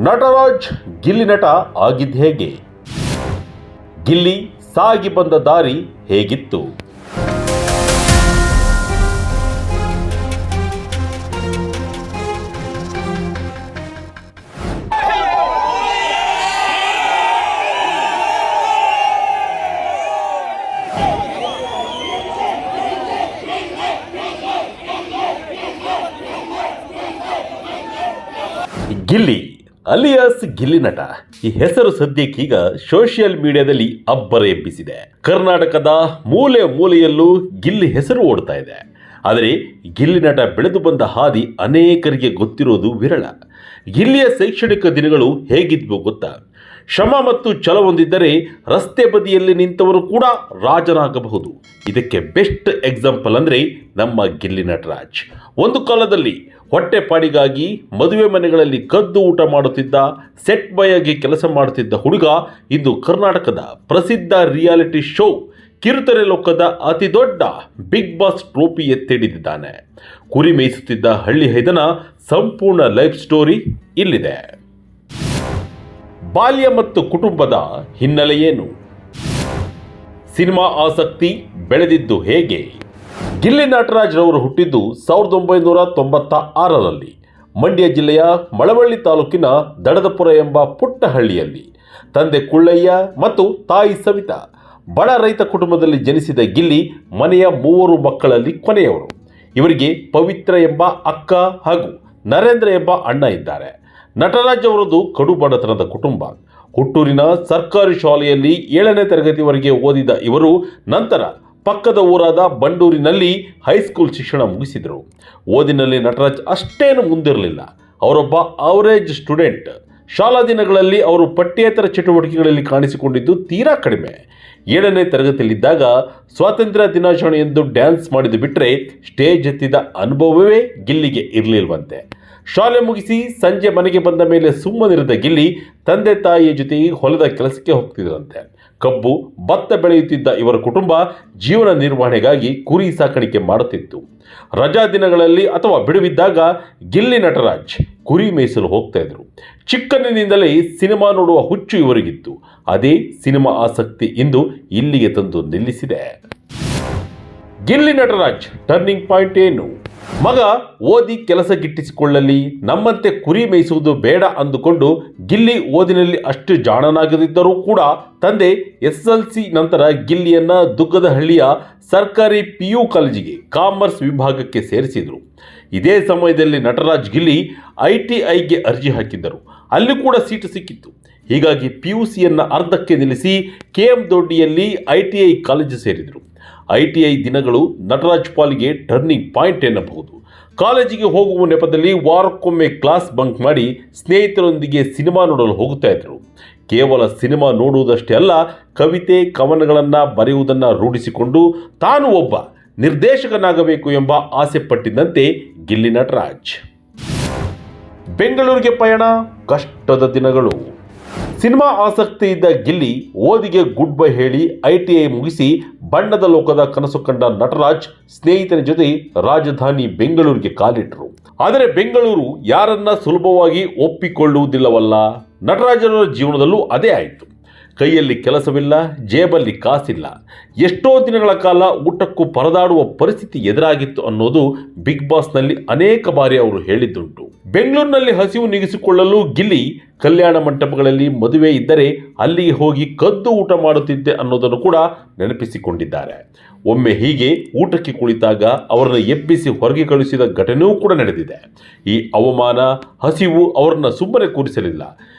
ನಟರಾಜ್ ಗಿಲ್ಲಿ ನಟ ಆಗಿದ್ದು ಹೇಗೆ? ಗಿಲ್ಲಿ ಸಾಗಿ ಬಂದ ದಾರಿ ಹೇಗಿತ್ತು? ಗಿಲ್ಲಿ ಅಲಿಯಾಸ್ ಗಿಲ್ಲಿ ನಟ ಈ ಹೆಸರು ಸದ್ಯಕ್ಕೀಗ ಸೋಷಿಯಲ್ ಮೀಡಿಯಾದಲ್ಲಿ ಅಬ್ಬರ ಎಬ್ಬಿಸಿದೆ. ಕರ್ನಾಟಕದ ಮೂಲೆ ಮೂಲೆಯಲ್ಲೂ ಗಿಲ್ಲಿ ಹೆಸರು ಓಡ್ತಾ ಇದೆ. ಆದರೆ ಗಿಲ್ಲಿ ನಟ ಬೆಳೆದು ಬಂದ ಹಾದಿ ಅನೇಕರಿಗೆ ಗೊತ್ತಿರೋದು ವಿರಳ. ಗಿಲ್ಲಿಯ ಶೈಕ್ಷಣಿಕ ದಿನಗಳು ಹೇಗಿದ್ವು ಗೊತ್ತಾ? ಶ್ರಮ ಮತ್ತು ಛಲ ಹೊಂದಿದ್ದರೆ ರಸ್ತೆ ಬದಿಯಲ್ಲಿ ನಿಂತವರು ಕೂಡ ರಾಜನಾಗಬಹುದು. ಇದಕ್ಕೆ ಬೆಸ್ಟ್ ಎಕ್ಸಾಂಪಲ್ ಅಂದರೆ ನಮ್ಮ ಗಿಲ್ಲಿ ನಟರಾಜ್. ಒಂದು ಕಾಲದಲ್ಲಿ ಹೊಟ್ಟೆಪಾಡಿಗಾಗಿ ಮದುವೆ ಮನೆಗಳಲ್ಲಿ ಕದ್ದು ಊಟ ಮಾಡುತ್ತಿದ್ದ, ಸೆಟ್ ಬಾಯ್ ಆಗಿ ಕೆಲಸ ಮಾಡುತ್ತಿದ್ದ ಹುಡುಗ ಇಂದು ಕರ್ನಾಟಕದ ಪ್ರಸಿದ್ಧ ರಿಯಾಲಿಟಿ ಶೋ ಕಿರುತೆರೆ ಲೋಕದ ಅತಿ ದೊಡ್ಡ ಬಿಗ್ ಬಾಸ್ ಟ್ರೋಫಿ ಎತ್ತಿಡಿದಿದ್ದಾನೆ. ಕುರಿ ಮೇಯಿಸುತ್ತಿದ್ದ ಹಳ್ಳಿ ಹೈದನ ಸಂಪೂರ್ಣ ಲೈಫ್ ಸ್ಟೋರಿ ಇಲ್ಲಿದೆ. ಬಾಲ್ಯ ಮತ್ತು ಕುಟುಂಬದ ಹಿನ್ನೆಲೆ ಏನು? ಸಿನಿಮಾ ಆಸಕ್ತಿ ಬೆಳೆದಿದ್ದು ಹೇಗೆ? ಗಿಲ್ಲಿ ನಟರಾಜ್ ರವರು ಹುಟ್ಟಿದ್ದು 1996ರಲ್ಲಿ ಮಂಡ್ಯ ಜಿಲ್ಲೆಯ ಮಳವಳ್ಳಿ ತಾಲೂಕಿನ ದಡದಪುರ ಎಂಬ ಪುಟ್ಟ ಹಳ್ಳಿಯಲ್ಲಿ. ತಂದೆ ಕುಳ್ಳಯ್ಯ ಮತ್ತು ತಾಯಿ ಸವಿತಾ. ಬಡ ರೈತ ಕುಟುಂಬದಲ್ಲಿ ಜನಿಸಿದ ಗಿಲ್ಲಿ ಮನೆಯ 3 ಮಕ್ಕಳಲ್ಲಿ ಕೊನೆಯವರು. ಇವರಿಗೆ ಪವಿತ್ರ ಎಂಬ ಅಕ್ಕ ಹಾಗೂ ನರೇಂದ್ರ ಎಂಬ ಅಣ್ಣ ಇದ್ದಾರೆ. ನಟರಾಜ್ ಅವರದು ಕಡು ಬಡತನದ ಕುಟುಂಬ. ಹುಟ್ಟೂರಿನ ಸರ್ಕಾರಿ ಶಾಲೆಯಲ್ಲಿ 7ನೇ ತರಗತಿವರೆಗೆ ಓದಿದ ಇವರು ನಂತರ ಪಕ್ಕದ ಊರಾದ ಬಂಡೂರಿನಲ್ಲಿ ಹೈಸ್ಕೂಲ್ ಶಿಕ್ಷಣ ಮುಗಿಸಿದರು. ಓದಿನಲ್ಲಿ ನಟರಾಜ್ ಅಷ್ಟೇನು ಮುಂದಿರಲಿಲ್ಲ. ಅವರೊಬ್ಬ ಅವರೇಜ್ ಸ್ಟೂಡೆಂಟ್. ಶಾಲಾ ದಿನಗಳಲ್ಲಿ ಅವರು ಪಠ್ಯೇತರ ಚಟುವಟಿಕೆಗಳಲ್ಲಿ ಕಾಣಿಸಿಕೊಂಡಿದ್ದು ತೀರಾ ಕಡಿಮೆ. 7ನೇ ತರಗತಿಯಲ್ಲಿದ್ದಾಗ ಸ್ವಾತಂತ್ರ್ಯ ದಿನಾಚರಣೆ ಎಂದು ಡ್ಯಾನ್ಸ್ ಮಾಡಿದ್ದು ಬಿಟ್ಟರೆ ಸ್ಟೇಜ್ ಎತ್ತಿದ ಅನುಭವವೇ ಗಿಲ್ಲಿಗೆ ಇರಲಿಲ್ವಂತೆ. ಶಾಲೆ ಮುಗಿಸಿ ಸಂಜೆ ಮನೆಗೆ ಬಂದ ಮೇಲೆ ಸುಮ್ಮನಿರದ ಗಿಲ್ಲಿ ತಂದೆ ತಾಯಿಯ ಜೊತೆಗೆ ಹೊಲದ ಕೆಲಸಕ್ಕೆ ಹೋಗ್ತಿದ್ರಂತೆ. ಕಬ್ಬು ಭತ್ತ ಬೆಳೆಯುತ್ತಿದ್ದ ಇವರ ಕುಟುಂಬ ಜೀವನ ನಿರ್ವಹಣೆಗಾಗಿ ಕುರಿ ಸಾಕಾಣಿಕೆ ಮಾಡುತ್ತಿತ್ತು. ರಜಾ ದಿನಗಳಲ್ಲಿ ಅಥವಾ ಬಿಡುವಿದ್ದಾಗ ಗಿಲ್ಲಿ ನಟರಾಜ್ ಕುರಿ ಮೇಯಿಸಲು ಹೋಗ್ತಾ ಇದ್ರು. ಚಿಕ್ಕಂದಿನಿಂದಲೇ ಸಿನಿಮಾ ನೋಡುವ ಹುಚ್ಚು ಇವರಿಗಿತ್ತು. ಅದೇ ಸಿನಿಮಾ ಆಸಕ್ತಿ ಇಂದು ಇಲ್ಲಿಗೆ ತಂದು ನಿಲ್ಲಿಸಿದೆ. ಗಿಲ್ಲಿ ನಟರಾಜ್ ಟರ್ನಿಂಗ್ ಪಾಯಿಂಟ್ ಏನು? ಮಗ ಓದಿ ಕೆಲಸ ಗಿಟ್ಟಿಸಿಕೊಳ್ಳಲಿ, ನಮ್ಮಂತೆ ಕುರಿ ಮೇಯಿಸುವುದು ಬೇಡ ಅಂದುಕೊಂಡು ಗಿಲ್ಲಿ ಓದಿನಲ್ಲಿ ಅಷ್ಟು ಜಾಣನಾಗದಿದ್ದರೂ ಕೂಡ ತಂದೆ SSLC ನಂತರ ಗಿಲ್ಲಿಯನ್ನ ದುಗ್ಗದಹಳ್ಳಿಯ ಸರ್ಕಾರಿ PU ಕಾಲೇಜಿಗೆ ಕಾಮರ್ಸ್ ವಿಭಾಗಕ್ಕೆ ಸೇರಿಸಿದರು. ಇದೇ ಸಮಯದಲ್ಲಿ ನಟರಾಜ್ ಗಿಲ್ಲಿ ITIಗೆ ಅರ್ಜಿ ಹಾಕಿದ್ದರು. ಅಲ್ಲಿ ಕೂಡ ಸೀಟು ಸಿಕ್ಕಿತ್ತು. ಹೀಗಾಗಿ PUCಯನ್ನು ಅರ್ಧಕ್ಕೆ ನಿಲ್ಲಿಸಿ KM ದೊಡ್ಡಿಯಲ್ಲಿ ITI ಕಾಲೇಜು ಸೇರಿದರು. ITI ದಿನಗಳು ನಟರಾಜ್ ಪಾಲಿಗೆ ಟರ್ನಿಂಗ್ ಪಾಯಿಂಟ್ ಎನ್ನಬಹುದು. ಕಾಲೇಜಿಗೆ ಹೋಗುವ ನೆಪದಲ್ಲಿ ವಾರಕ್ಕೊಮ್ಮೆ ಕ್ಲಾಸ್ ಬಂಕ್ ಮಾಡಿ ಸ್ನೇಹಿತರೊಂದಿಗೆ ಸಿನಿಮಾ ನೋಡಲು ಹೋಗುತ್ತಾ ಇದ್ದರು. ಕೇವಲ ಸಿನಿಮಾ ನೋಡುವುದಷ್ಟೇ ಅಲ್ಲ, ಕವಿತೆ ಕವನಗಳನ್ನು ಬರೆಯುವುದನ್ನು ರೂಢಿಸಿಕೊಂಡು ತಾನು ಒಬ್ಬ ನಿರ್ದೇಶಕನಾಗಬೇಕು ಎಂಬ ಆಸೆ ಪಟ್ಟಿದ್ದಂತೆ ಗಿಲ್ಲಿ ನಟರಾಜ್. ಬೆಂಗಳೂರಿಗೆ ಪಯಣ, ಕಷ್ಟದ ದಿನಗಳು. ಸಿನಿಮಾ ಆಸಕ್ತಿ ಇದ್ದ ಗಿಲ್ಲಿ ಓದಿಗೆ ಗುಡ್ ಬೈ ಹೇಳಿ ITI ಮುಗಿಸಿ ಬಣ್ಣದ ಲೋಕದ ಕನಸು ಕಂಡ ನಟರಾಜ್ ಸ್ನೇಹಿತರ ಜೊತೆ ರಾಜಧಾನಿ ಬೆಂಗಳೂರಿಗೆ ಕಾಲಿಟ್ಟರು. ಆದರೆ ಬೆಂಗಳೂರು ಯಾರನ್ನ ಸುಲಭವಾಗಿ ಒಪ್ಪಿಕೊಳ್ಳುವುದಿಲ್ಲವಲ್ಲ. ನಟರಾಜರ ಜೀವನದಲ್ಲೂ ಅದೇ ಆಯಿತು. ಕೈಯಲ್ಲಿ ಕೆಲಸವಿಲ್ಲ, ಜೇಬಲ್ಲಿ ಕಾಸಿಲ್ಲ. ಎಷ್ಟೋ ದಿನಗಳ ಕಾಲ ಊಟಕ್ಕೂ ಪರದಾಡುವ ಪರಿಸ್ಥಿತಿ ಎದುರಾಗಿತ್ತು ಅನ್ನೋದು ಬಿಗ್ ಬಾಸ್ನಲ್ಲಿ ಅನೇಕ ಬಾರಿ ಅವರು ಹೇಳಿದ್ದುಂಟು. ಬೆಂಗಳೂರಿನಲ್ಲಿ ಹಸಿವು ನೀಗಿಸಿಕೊಳ್ಳಲು ಗಿಲ್ಲಿ ಕಲ್ಯಾಣ ಮಂಟಪಗಳಲ್ಲಿ ಮದುವೆ ಇದ್ದರೆ ಅಲ್ಲಿಗೆ ಹೋಗಿ ಕದ್ದು ಊಟ ಮಾಡುತ್ತಿದ್ದೆ ಅನ್ನೋದನ್ನು ಕೂಡ ನೆನಪಿಸಿಕೊಂಡಿದ್ದಾರೆ. ಒಮ್ಮೆ ಹೀಗೆ ಊಟಕ್ಕೆ ಕುಳಿತಾಗ ಅವರನ್ನು ಎಬ್ಬಿಸಿ ಹೊರಗೆ ಕಳುಹಿಸಿದ ಘಟನೆಯೂ ಕೂಡ ನಡೆದಿದೆ. ಈ ಅವಮಾನ, ಹಸಿವು ಅವರನ್ನು ಸುಮ್ಮನೆ ಕೂರಿಸಲಿಲ್ಲ.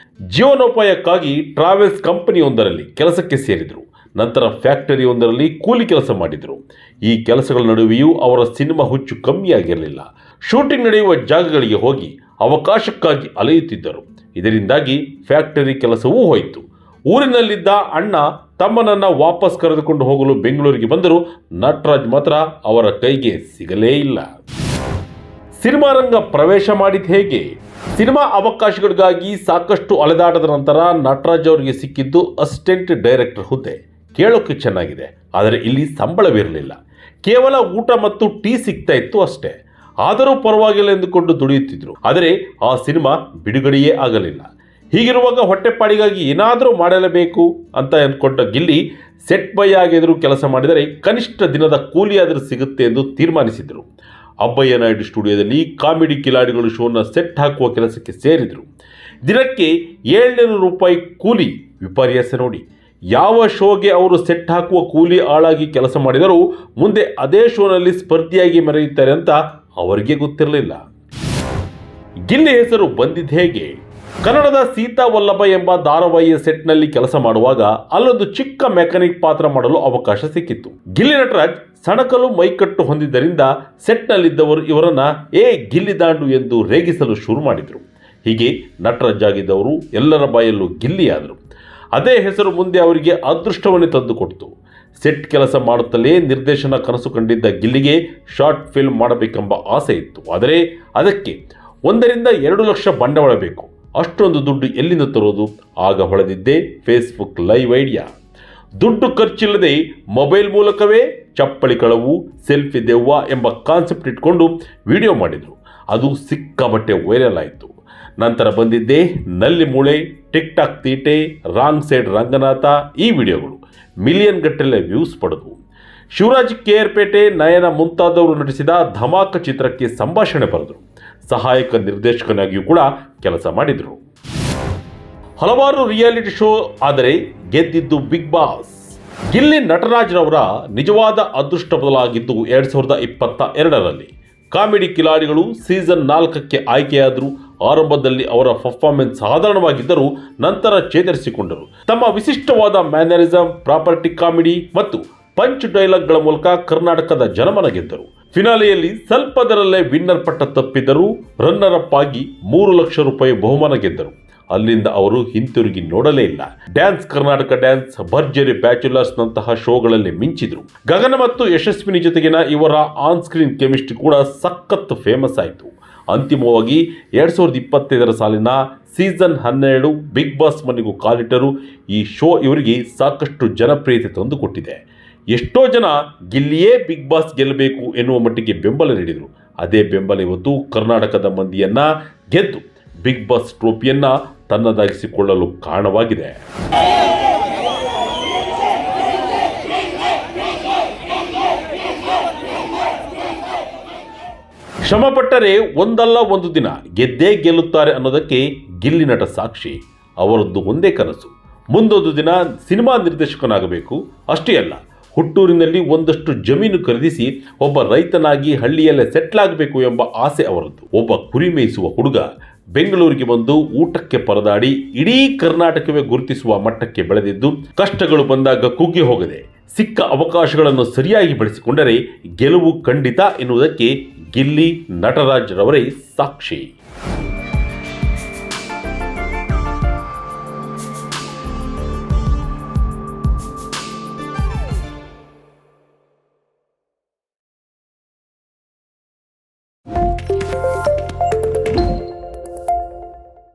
ಜೀವನೋಪಾಯಕ್ಕಾಗಿ ಟ್ರಾವೆಲ್ಸ್ ಕಂಪನಿಯೊಂದರಲ್ಲಿ ಕೆಲಸಕ್ಕೆ ಸೇರಿದರು. ನಂತರ ಫ್ಯಾಕ್ಟರಿಯೊಂದರಲ್ಲಿ ಕೂಲಿ ಕೆಲಸ ಮಾಡಿದರು. ಈ ಕೆಲಸಗಳ ನಡುವೆಯೂ ಅವರ ಸಿನಿಮಾ ಹುಚ್ಚು ಕಮ್ಮಿಯಾಗಿರಲಿಲ್ಲ. ಶೂಟಿಂಗ್ ನಡೆಯುವ ಜಾಗಗಳಿಗೆ ಹೋಗಿ ಅವಕಾಶಕ್ಕಾಗಿ ಅಲೆಯುತ್ತಿದ್ದರು. ಇದರಿಂದಾಗಿ ಫ್ಯಾಕ್ಟರಿ ಕೆಲಸವೂ ಹೋಯಿತು. ಊರಿನಲ್ಲಿದ್ದ ಅಣ್ಣ ತಮ್ಮನನ್ನು ವಾಪಸ್ ಕರೆದುಕೊಂಡು ಹೋಗಲು ಬೆಂಗಳೂರಿಗೆ ಬಂದರೂ ನಟರಾಜ್ ಮಾತ್ರ ಅವರ ಕೈಗೆ ಸಿಗಲೇ ಇಲ್ಲ. ಸಿನಿಮಾ ರಂಗ ಪ್ರವೇಶ ಮಾಡಿದ ಹೇಗೆ? ಸಿನಿಮಾ ಅವಕಾಶಗಳಿಗಾಗಿ ಸಾಕಷ್ಟು ಅಲೆದಾಟದ ನಂತರ ನಟರಾಜ್ ಅವರಿಗೆ ಸಿಕ್ಕಿದ್ದು ಅಸಿಸ್ಟೆಂಟ್ ಡೈರೆಕ್ಟರ್ ಹುದ್ದೆ. ಕೇಳೋಕ್ಕೆ ಚೆನ್ನಾಗಿದೆ, ಆದರೆ ಇಲ್ಲಿ ಸಂಬಳವಿರಲಿಲ್ಲ. ಕೇವಲ ಊಟ ಮತ್ತು ಟೀ ಸಿಗ್ತಾ ಇತ್ತು ಅಷ್ಟೇ. ಆದರೂ ಪರವಾಗಿಲ್ಲ ಎಂದುಕೊಂಡು ದುಡಿಯುತ್ತಿದ್ದರು. ಆದರೆ ಆ ಸಿನಿಮಾ ಬಿಡುಗಡೆಯೇ ಆಗಲಿಲ್ಲ. ಹೀಗಿರುವಾಗ ಹೊಟ್ಟೆಪಾಡಿಗಾಗಿ ಏನಾದರೂ ಮಾಡಲೇಬೇಕು ಅಂತ ಅಂದ್ಕೊಂಡ ಗಿಲ್ಲಿ ಸೆಟ್ ಬಾಯ್ ಆಗಿದ್ರು ಕೆಲಸ ಮಾಡಿದರೆ ಕನಿಷ್ಠ ದಿನದ ಕೂಲಿಯಾದರೂ ಸಿಗುತ್ತೆ ಎಂದು ತೀರ್ಮಾನಿಸಿದರು. ಅಬ್ಬಯ್ಯ ನಾಯ್ಡು ಸ್ಟುಡಿಯೋದಲ್ಲಿ ಕಾಮಿಡಿ ಕಿಲಾಡಿಗಳು ಶೋನ ಸೆಟ್ ಹಾಕುವ ಕೆಲಸಕ್ಕೆ ಸೇರಿದರು. ದಿನಕ್ಕೆ 700 ರೂಪಾಯಿ ಕೂಲಿ. ವಿಪರ್ಯಾಸ ನೋಡಿ, ಯಾವ ಶೋಗೆ ಅವರು ಸೆಟ್ ಹಾಕುವ ಕೂಲಿ ಆಳಾಗಿ ಕೆಲಸ ಮಾಡಿದರೂ ಮುಂದೆ ಅದೇ ಶೋನಲ್ಲಿ ಸ್ಪರ್ಧಿಯಾಗಿ ಮೆರೆಯುತ್ತಾರೆ ಅಂತ ಅವರಿಗೆ ಗೊತ್ತಿರಲಿಲ್ಲ. ಗಿಲ್ಲಿ ಹೆಸರು ಬಂದಿದ್ದು ಹೇಗೆ? ಕನ್ನಡದ ಸೀತಾ ವಲ್ಲಭ ಎಂಬ ಧಾರಾವಾಹಿಯ ಸೆಟ್ನಲ್ಲಿ ಕೆಲಸ ಮಾಡುವಾಗ ಅಲ್ಲೊಂದು ಚಿಕ್ಕ ಮೆಕ್ಯಾನಿಕ್ ಪಾತ್ರ ಮಾಡಲು ಅವಕಾಶ ಸಿಕ್ಕಿತ್ತು. ಗಿಲ್ಲಿ ನಟರಾಜ್ ಸಣಕಲು ಮೈಕಟ್ಟು ಹೊಂದಿದ್ದರಿಂದ ಸೆಟ್ನಲ್ಲಿದ್ದವರು ಇವರನ್ನ ಗಿಲ್ಲಿ ದಾಂಡು ಎಂದು ರೇಗಿಸಲು ಶುರು ಮಾಡಿದರು. ಹೀಗೆ ನಟರಾಜ್ ಆಗಿದ್ದವರು ಎಲ್ಲರ ಬಾಯಲ್ಲೂ ಗಿಲ್ಲಿಯಾದರು. ಅದೇ ಹೆಸರು ಮುಂದೆ ಅವರಿಗೆ ಅದೃಷ್ಟವನ್ನೇ ತಂದುಕೊಡ್ತು. ಸೆಟ್ ಕೆಲಸ ಮಾಡುತ್ತಲೇ ನಿರ್ದೇಶನ ಕನಸು ಕಂಡಿದ್ದ ಗಿಲ್ಲಿಗೆ ಶಾರ್ಟ್ ಫಿಲ್ಮ್ ಮಾಡಬೇಕೆಂಬ ಆಸೆ ಇತ್ತು. ಆದರೆ ಅದಕ್ಕೆ 1-2 ಲಕ್ಷ ಬಂಡವಾಳ ಬೇಕು. ಅಷ್ಟೊಂದು ದುಡ್ಡು ಎಲ್ಲಿಂದ ತರೋದು? ಆಗ ಹೊಳೆದಿದ್ದೇ ಫೇಸ್ಬುಕ್ ಲೈವ್ ಐಡಿಯಾ. ದುಡ್ಡು ಖರ್ಚಿಲ್ಲದೆ ಮೊಬೈಲ್ ಮೂಲಕವೇ ಚಪ್ಪಳಿ ಕಳವು, ಸೆಲ್ಫಿ ದೆವ್ವ ಎಂಬ ಕಾನ್ಸೆಪ್ಟ್ ಇಟ್ಕೊಂಡು ವಿಡಿಯೋ ಮಾಡಿದರು. ಅದು ಸಿಕ್ಕಾಬಟ್ಟೆ ವೈರಲ್ ಆಯಿತು. ನಂತರ ಬಂದಿದ್ದೇ ನಲ್ಲಿ ಮೂಳೆ, ಟಿಕ್ ಟಾಕ್ ತೀಟೆ, ರಾಂಗ್ ಸೈಡ್ ರಂಗನಾಥ ಈ ವಿಡಿಯೋಗಳು ಮಿಲಿಯನ್ ಗಟ್ಟಲೆ ವ್ಯೂಸ್ ಪಡೆದವು. ಶಿವರಾಜ್ ಕೇರ್ಪೇಟೆ, ನಯನ ಮುಂತಾದವರು ನಟಿಸಿದ ಧಮಾಕ ಚಿತ್ರಕ್ಕೆ ಸಂಭಾಷಣೆ ಬರೆದರು. ಸಹಾಯಕ ನಿರ್ದೇಶಕನಾಗಿಯೂ ಕೂಡ ಕೆಲಸ ಮಾಡಿದರು. ಹಲವಾರು ರಿಯಾಲಿಟಿ ಶೋ, ಆದರೆ ಗೆದ್ದಿದ್ದು ಬಿಗ್ ಬಾಸ್. ಗಿಲ್ಲಿ ನಟರಾಜ್ರವರ ನಿಜವಾದ ಅದೃಷ್ಟ ಬದಲಾಗಿದ್ದು 2022ರಲ್ಲಿ ಕಾಮಿಡಿ ಕಿಲಾಡಿಗಳು ಸೀಸನ್ 4ಕ್ಕೆ ಆಯ್ಕೆಯಾದರು. ಆರಂಭದಲ್ಲಿ ಅವರ ಪರ್ಫಾರ್ಮೆನ್ಸ್ ಸಾಧಾರಣವಾಗಿದ್ದರೂ ನಂತರ ಚೇತರಿಸಿಕೊಂಡರು. ತಮ್ಮ ವಿಶಿಷ್ಟವಾದ ಮ್ಯಾನರಿಸಂ, ಪ್ರಾಪರ್ಟಿ ಕಾಮಿಡಿ ಮತ್ತು ಪಂಚ್ ಡೈಲಾಗ್ಗಳ ಮೂಲಕ ಕರ್ನಾಟಕದ ಜನಮನ ಗೆದ್ದರು. ಫಿನಾಲೆಯಲ್ಲಿ ಸ್ವಲ್ಪದರಲ್ಲೇ ವಿನ್ನರ್ ಪಟ್ಟ ತಪ್ಪಿದ್ದರೂ ರನ್ನರ್ ಅಪ್ ಆಗಿ 3 ಲಕ್ಷ ರೂಪಾಯಿ ಬಹುಮಾನ ಗೆದ್ದರು. ಅಲ್ಲಿಂದ ಅವರು ಹಿಂತಿರುಗಿ ನೋಡಲೇ ಇಲ್ಲ. ಡ್ಯಾನ್ಸ್ ಕರ್ನಾಟಕ ಡ್ಯಾನ್ಸ್, ಭರ್ಜರಿ ಬ್ಯಾಚುಲರ್ಸ್ ನಂತಹ ಶೋಗಳಲ್ಲಿ ಮಿಂಚಿದ್ರು. ಗಗನ ಮತ್ತು ಯಶಸ್ವಿನಿ ಜೊತೆಗಿನ ಇವರ ಆನ್ ಸ್ಕ್ರೀನ್ ಕೆಮಿಸ್ಟ್ರಿ ಕೂಡ ಸಖತ್ ಫೇಮಸ್ ಆಯಿತು. ಅಂತಿಮವಾಗಿ 2025 ಸಾಲಿನ ಸೀಸನ್ 12 ಬಿಗ್ ಬಾಸ್ ಮನೆಗೂ ಕಾಲಿಟ್ಟರು. ಈ ಶೋ ಇವರಿಗೆ ಸಾಕಷ್ಟು ಜನಪ್ರಿಯತೆ ತಂದುಕೊಟ್ಟಿದೆ. ಎಷ್ಟೋ ಜನ ಗಿಲ್ಲಿಯೇ ಬಿಗ್ ಬಾಸ್ ಗೆಲ್ಲಬೇಕು ಎನ್ನುವ ಮಟ್ಟಿಗೆ ಬೆಂಬಲ ನೀಡಿದರು. ಅದೇ ಬೆಂಬಲ ಇವತ್ತು ಕರ್ನಾಟಕದ ಮಂದಿಯನ್ನ ಗೆದ್ದು ಬಿಗ್ ಬಾಸ್ ಟ್ರೋಫಿಯನ್ನ ತನ್ನದಾಗಿಸಿಕೊಳ್ಳಲು ಕಾರಣವಾಗಿದೆ. ಶ್ರಮಪಟ್ಟರೆ ಒಂದಲ್ಲ ಒಂದು ದಿನ ಗೆದ್ದೇ ಗೆಲ್ಲುತ್ತಾರೆ ಅನ್ನೋದಕ್ಕೆ ಗಿಲ್ಲಿ ನಟ ಸಾಕ್ಷಿ. ಅವರದ್ದು ಒಂದೇ ಕನಸು, ಮುಂದೊಂದು ದಿನ ಸಿನಿಮಾ ನಿರ್ದೇಶಕನಾಗಬೇಕು. ಅಷ್ಟೇ ಅಲ್ಲ, ಹುಟ್ಟೂರಿನಲ್ಲಿ ಒಂದಷ್ಟು ಜಮೀನು ಖರೀದಿಸಿ ಒಬ್ಬ ರೈತನಾಗಿ ಹಳ್ಳಿಯಲ್ಲೇ ಸೆಟ್ಲ್ ಆಗಬೇಕು ಎಂಬ ಆಸೆ ಅವರದ್ದು. ಒಬ್ಬ ಕುರಿ ಮೇಯಿಸುವ ಹುಡುಗ ಬೆಂಗಳೂರಿಗೆ ಬಂದು ಊಟಕ್ಕೆ ಪರದಾಡಿ ಇಡೀ ಕರ್ನಾಟಕವೇ ಗುರುತಿಸುವ ಮಟ್ಟಕ್ಕೆ ಬೆಳೆದಿದ್ದು, ಕಷ್ಟಗಳು ಬಂದಾಗ ಕುಗ್ಗಿ ಹೋಗದೆ ಸಿಕ್ಕ ಅವಕಾಶಗಳನ್ನು ಸರಿಯಾಗಿ ಬಳಸಿಕೊಂಡರೆ ಗೆಲುವು ಖಂಡಿತ ಎನ್ನುವುದಕ್ಕೆ ಗಿಲ್ಲಿ ನಟರಾಜ್ ರವರೇ ಸಾಕ್ಷಿ.